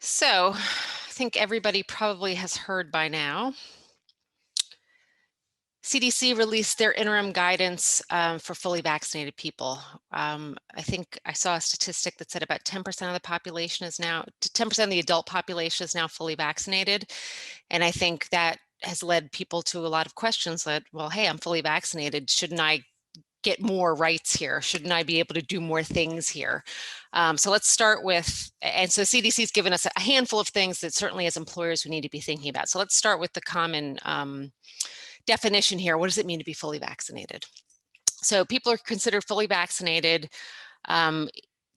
So, I think everybody probably has heard by now. CDC released their interim guidance for fully vaccinated people. I think I saw a statistic that said about 10% of the population is now, 10% of the adult population is now fully vaccinated. And I think that has led people to a lot of questions that, well, hey, I'm fully vaccinated. Shouldn't I get more rights here? Shouldn't I be able to do more things here? So let's start with, and so CDC has given us a handful of things that certainly as employers we need to be thinking about. So let's start with the common definition here. What does it mean to be fully vaccinated? So people are considered fully vaccinated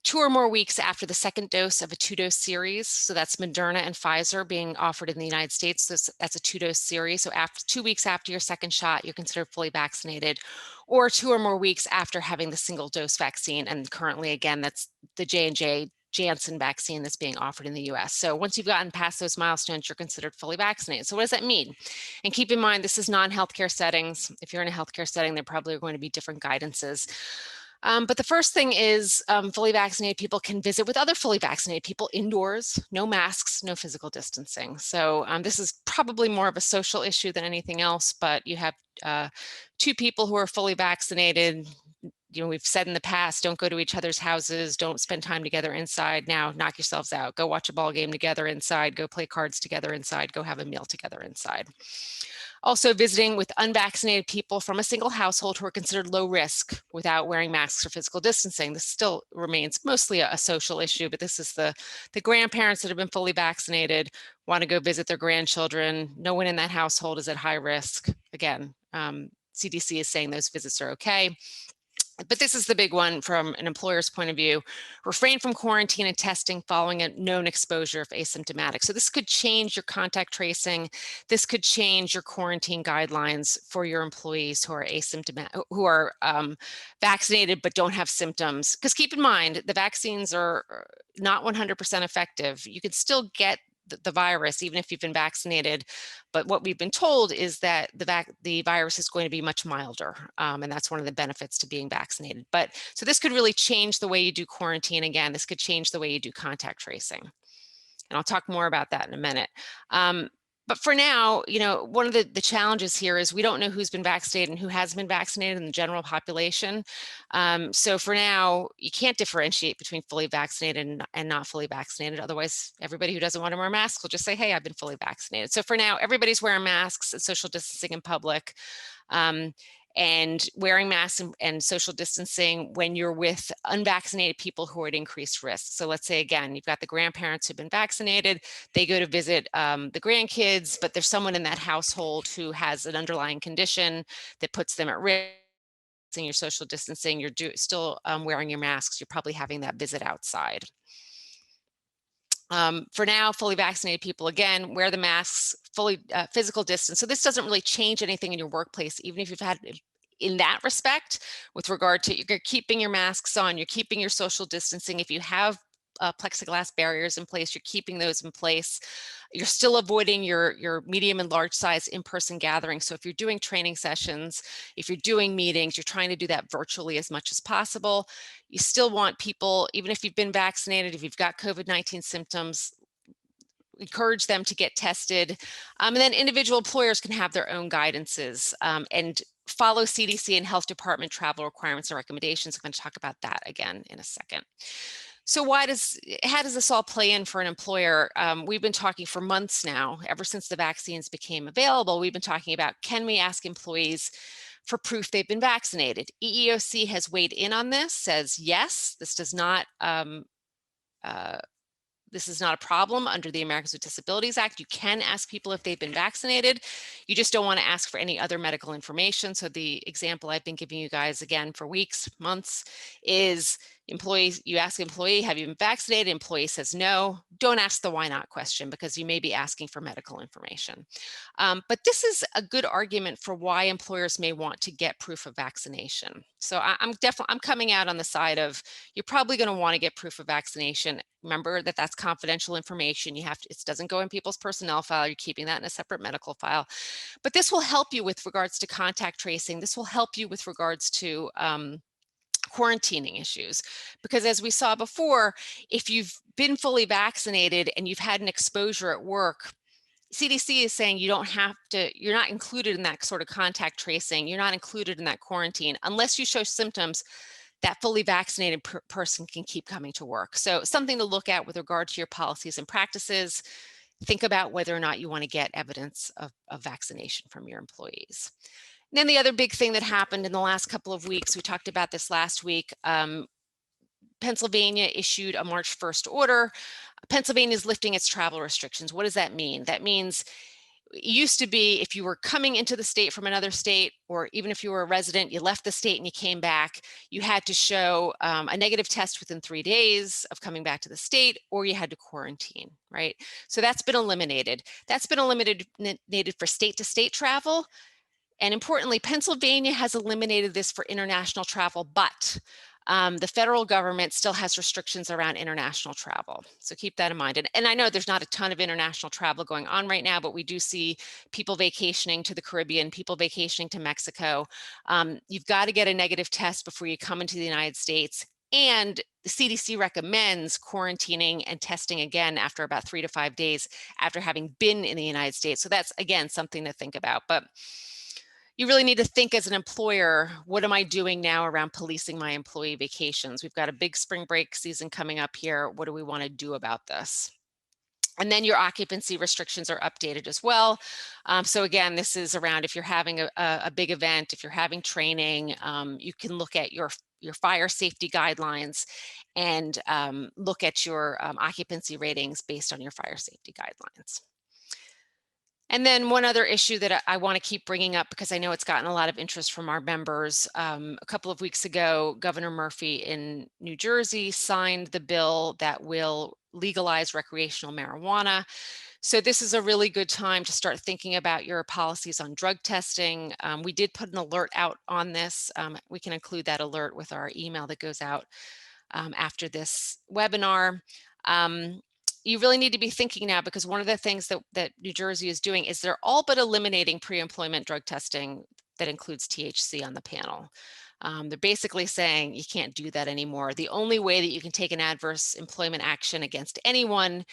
2 or more weeks after the second dose of a 2-dose series. So that's Moderna and Pfizer being offered in the United States. That's a 2-dose series. So after 2 weeks after your second shot, you're considered fully vaccinated, or 2 or more weeks after having the single dose vaccine. And currently, again, that's the J&J Janssen vaccine that's being offered in the US. So once you've gotten past those milestones, you're considered fully vaccinated. So what does that mean? And keep in mind, this is non-healthcare settings. If you're in a healthcare setting, there probably are going to be different guidances. But the first thing is fully vaccinated people can visit with other fully vaccinated people indoors, no masks, no physical distancing. So this is probably more of a social issue than anything else, but you have 2 people who are fully vaccinated. You know, we've said in the past, don't go to each other's houses, don't spend time together inside. Now knock yourselves out, go watch a ball game together inside, go play cards together inside, go have a meal together inside. Also visiting with unvaccinated people from a single household who are considered low risk without wearing masks or physical distancing. This still remains mostly a social issue, but this is the grandparents that have been fully vaccinated want to go visit their grandchildren. No one in that household is at high risk. Again, CDC is saying those visits are okay. But this is the big one from an employer's point of view. Refrain from quarantine and testing following a known exposure if asymptomatic. So this could change your contact tracing. This could change your quarantine guidelines for your employees who are asymptomatic, who are vaccinated but don't have symptoms. Because keep in mind, the vaccines are not 100% effective. You can still get the virus even if you've been vaccinated, but what we've been told is that the virus is going to be much milder, and that's one of the benefits to being vaccinated. But so this could really change the way you do quarantine. Again, this could change the way you do contact tracing, and I'll talk more about that in a minute. But for now, you know, one of the challenges here is we don't know who's been vaccinated and who hasn't been vaccinated in the general population. So for now, you can't differentiate between fully vaccinated and not fully vaccinated. Otherwise, everybody who doesn't want to wear masks will just say, hey, I've been fully vaccinated. So for now, everybody's wearing masks and social distancing in public. And wearing masks and social distancing when you're with unvaccinated people who are at increased risk. So let's say, again, you've got the grandparents who've been vaccinated, they go to visit the grandkids, but there's someone in that household who has an underlying condition that puts them at risk. Your social distancing, you're still wearing your masks, you're probably having that visit outside. For now, fully vaccinated people, again, wear the masks, fully physical distance. So this doesn't really change anything in your workplace, even if you've had in that respect, with regard to you're keeping your masks on, you're keeping your social distancing. If you have plexiglass barriers in place, you're keeping those in place. You're still avoiding your medium and large size in-person gatherings. So if you're doing training sessions, if you're doing meetings, you're trying to do that virtually as much as possible. You still want people, even if you've been vaccinated, if you've got COVID-19 symptoms, encourage them to get tested. And then individual employers can have their own guidances and follow CDC and health department travel requirements and recommendations. I'm going to talk about that again in a second. So how does this all play in for an employer? We've been talking for months now, ever since the vaccines became available, we've been talking about, can we ask employees for proof they've been vaccinated? EEOC has weighed in on this, says yes, this is not a problem under the Americans with Disabilities Act. You can ask people if they've been vaccinated. You just don't want to ask for any other medical information. So the example I've been giving you guys again for weeks, months, is employees, you ask employee, have you been vaccinated? Employee says no. Don't ask the why not question, because you may be asking for medical information. But this is a good argument for why employers may want to get proof of vaccination. So I'm coming out on the side of, you're probably going to want to get proof of vaccination. Remember that that's confidential information. It doesn't go in people's personnel file. You're keeping that in a separate medical file. But this will help you with regards to contact tracing. This will help you with regards to quarantining issues. Because as we saw before, if you've been fully vaccinated and you've had an exposure at work, CDC is saying you don't have to, you're not included in that sort of contact tracing, you're not included in that quarantine unless you show symptoms. That fully vaccinated person can keep coming to work. So something to look at with regard to your policies and practices. Think about whether or not you want to get evidence of vaccination from your employees. And then the other big thing that happened in the last couple of weeks, we talked about this last week, Pennsylvania issued a March 1st order. Pennsylvania is lifting its travel restrictions. What does that mean? That means it used to be if you were coming into the state from another state, or even if you were a resident, you left the state and you came back, you had to show a negative test within 3 days of coming back to the state, or you had to quarantine, right? So that's been eliminated. That's been eliminated for state-to-state travel. And importantly, Pennsylvania has eliminated this for international travel, but the federal government still has restrictions around international travel. So keep that in mind. And I know there's not a ton of international travel going on right now, but we do see people vacationing to the Caribbean, people vacationing to Mexico. You've got to get a negative test before you come into the United States. And the CDC recommends quarantining and testing again after about 3 to 5 days after having been in the United States. So that's, again, something to think about. But you really need to think as an employer, what am I doing now around policing my employee vacations? We've got a big spring break season coming up here. What do we want to do about this? And then your occupancy restrictions are updated as well. So again, this is around if you're having a big event, if you're having training, you can look at your fire safety guidelines and look at your occupancy ratings based on your fire safety guidelines. And then one other issue that I want to keep bringing up, because I know it's gotten a lot of interest from our members. A couple of weeks ago, Governor Murphy in New Jersey signed the bill that will legalize recreational marijuana. So this is a really good time to start thinking about your policies on drug testing. We did put an alert out on this. We can include that alert with our email that goes out after this webinar. You really need to be thinking now, because one of the things that New Jersey is doing is they're all but eliminating pre-employment drug testing that includes THC on the panel. They're basically saying you can't do that anymore. The only way that you can take an adverse employment action against anyone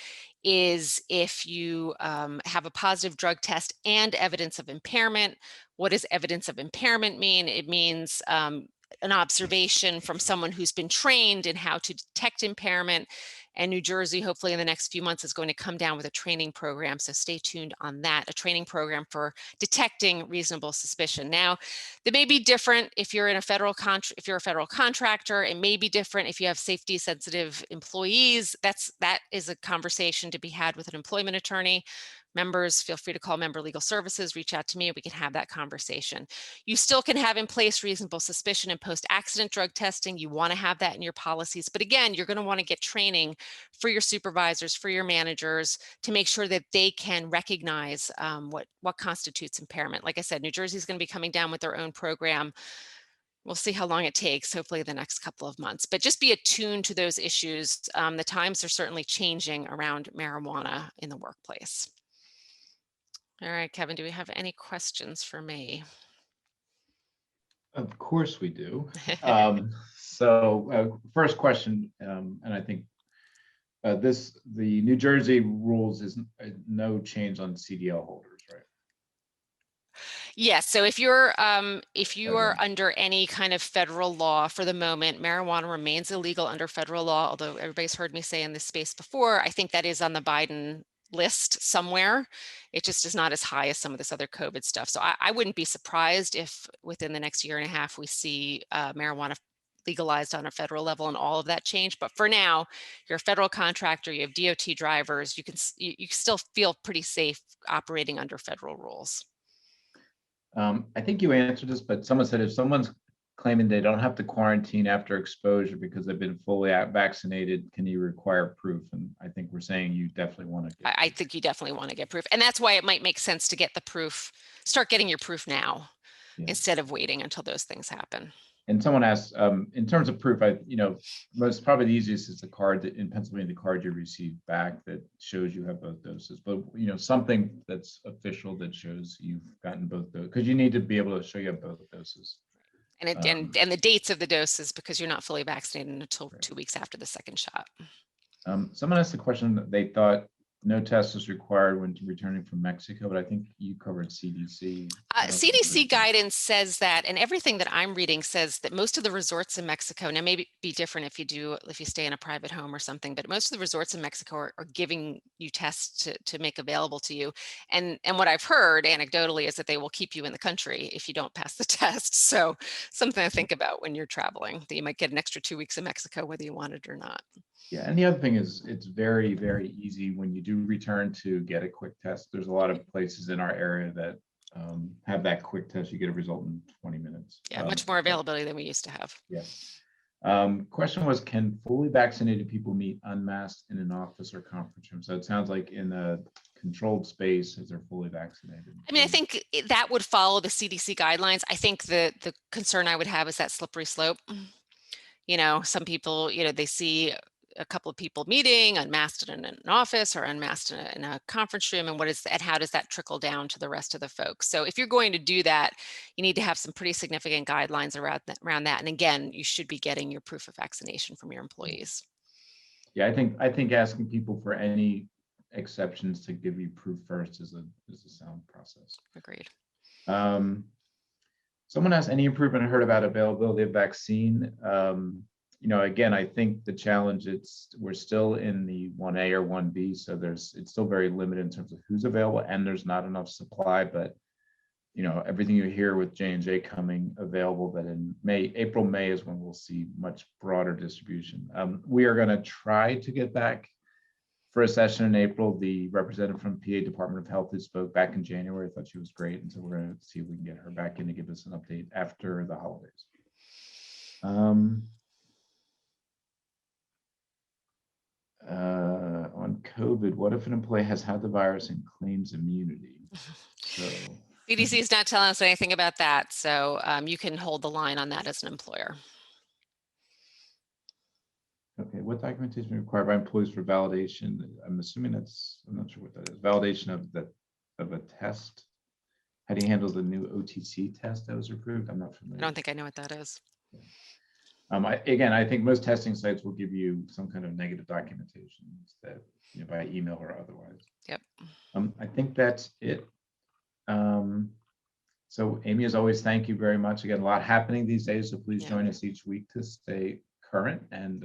is if you have a positive drug test and evidence of impairment. What does evidence of impairment mean? It means an observation from someone who's been trained in how to detect impairment. And New Jersey, hopefully in the next few months, is going to come down with a training program. So stay tuned on that, a training program for detecting reasonable suspicion. Now, that may be different if you're in a federal contractor. It may be different if you have safety sensitive employees. That is a conversation to be had with an employment attorney. Members, feel free to call Member Legal Services, reach out to me, we can have that conversation. You still can have in place reasonable suspicion and post-accident drug testing. You want to have that in your policies. But again, you're going to want to get training for your supervisors, for your managers, to make sure that they can recognize what constitutes impairment. Like I said, New Jersey is going to be coming down with their own program. We'll see how long it takes, hopefully the next couple of months, but just be attuned to those issues. The times are certainly changing around marijuana in the workplace. All right, Kevin, do we have any questions for me? Of course we do. First question, and I think the New Jersey rules is no change on CDL holders, right? Yes. So if you are under any kind of federal law for the moment, marijuana remains illegal under federal law. Although everybody's heard me say in this space before, I think that is on the Biden list somewhere. It just is not as high as some of this other COVID stuff. So I wouldn't be surprised if within the next year and a half we see marijuana legalized on a federal level and all of that change. But for now, you're a federal contractor, you have DOT drivers, you still feel pretty safe operating under federal rules. I think you answered this, but someone said if someone's claiming they don't have to quarantine after exposure because they've been fully vaccinated, can you require proof? And I think we're saying you definitely want to. I think you definitely want to get proof. And that's why it might make sense to get the proof, start getting your proof now, instead of waiting until those things happen. And someone asked, in terms of proof, probably the easiest is the card that in Pennsylvania, the card you receive back that shows you have both doses. But something that's official that shows you've gotten both doses, because you need to be able to show you have both doses. And the dates of the doses, because you're not fully vaccinated until Right. 2 weeks after the second shot. Someone asked the question that they thought no test is required when returning from Mexico, but I think you covered CDC. CDC guidance says that, and everything that I'm reading says that most of the resorts in Mexico, now maybe be different if you stay in a private home or something, but most of the resorts in Mexico are giving you tests to make available to you. And what I've heard anecdotally is that they will keep you in the country if you don't pass the test. So something to think about when you're traveling, that you might get an extra 2 weeks in Mexico, whether you want it or not. Yeah, and the other thing is it's very, very easy when you do return to get a quick test. There's a lot of places in our area that have that quick test. You get a result in 20 minutes. Yeah, much more availability than we used to have. Yeah. Question was, can fully vaccinated people meet unmasked in an office or conference room? So it sounds like in a controlled space as they're fully vaccinated. I mean, I think that would follow the CDC guidelines. I think the concern I would have is that slippery slope. Some people, they see a couple of people meeting unmasked in an office or unmasked in a conference room, and how does that trickle down to the rest of the folks? So if you're going to do that, you need to have some pretty significant guidelines around that. And again, you should be getting your proof of vaccination from your employees. Yeah, I think asking people for any exceptions to give you proof first is a sound process. Agreed. Someone asked, any improvement heard about availability of vaccine? Again, I think the challenge, we're still in the 1A or 1B, so it's still very limited in terms of who's available, and there's not enough supply. But everything you hear with J&J coming available, that in April, May is when we'll see much broader distribution. We are going to try to get back for a session in April. The representative from PA Department of Health who spoke back in January, I thought she was great, and so we're going to see if we can get her back in to give us an update after the holidays. On COVID, what if an employee has had the virus and claims immunity? So CDC is not telling us anything about that, so you can hold the line on that as an employer. Okay, what documentation is required by employees for validation? I'm assuming I'm not sure what that is. Validation of a test. How do you handle the new OTC test that was approved? I'm not familiar. I don't think I know what that is. Yeah. I think most testing sites will give you some kind of negative documentation that by email or otherwise. Yep. I think that's it. So Amy, as always, thank you very much. Again, a lot happening these days, so please join us each week to stay current. And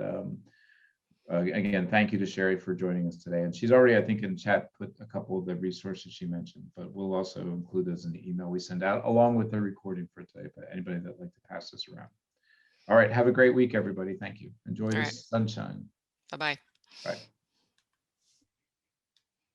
again, thank you to Sherry for joining us today. And she's already, I think, in chat put a couple of the resources she mentioned, but we'll also include those in the email we send out along with the recording for today. But anybody that'd like to pass this around. All right, have a great week, everybody. Thank you. Enjoy the sunshine. Bye-bye. Bye.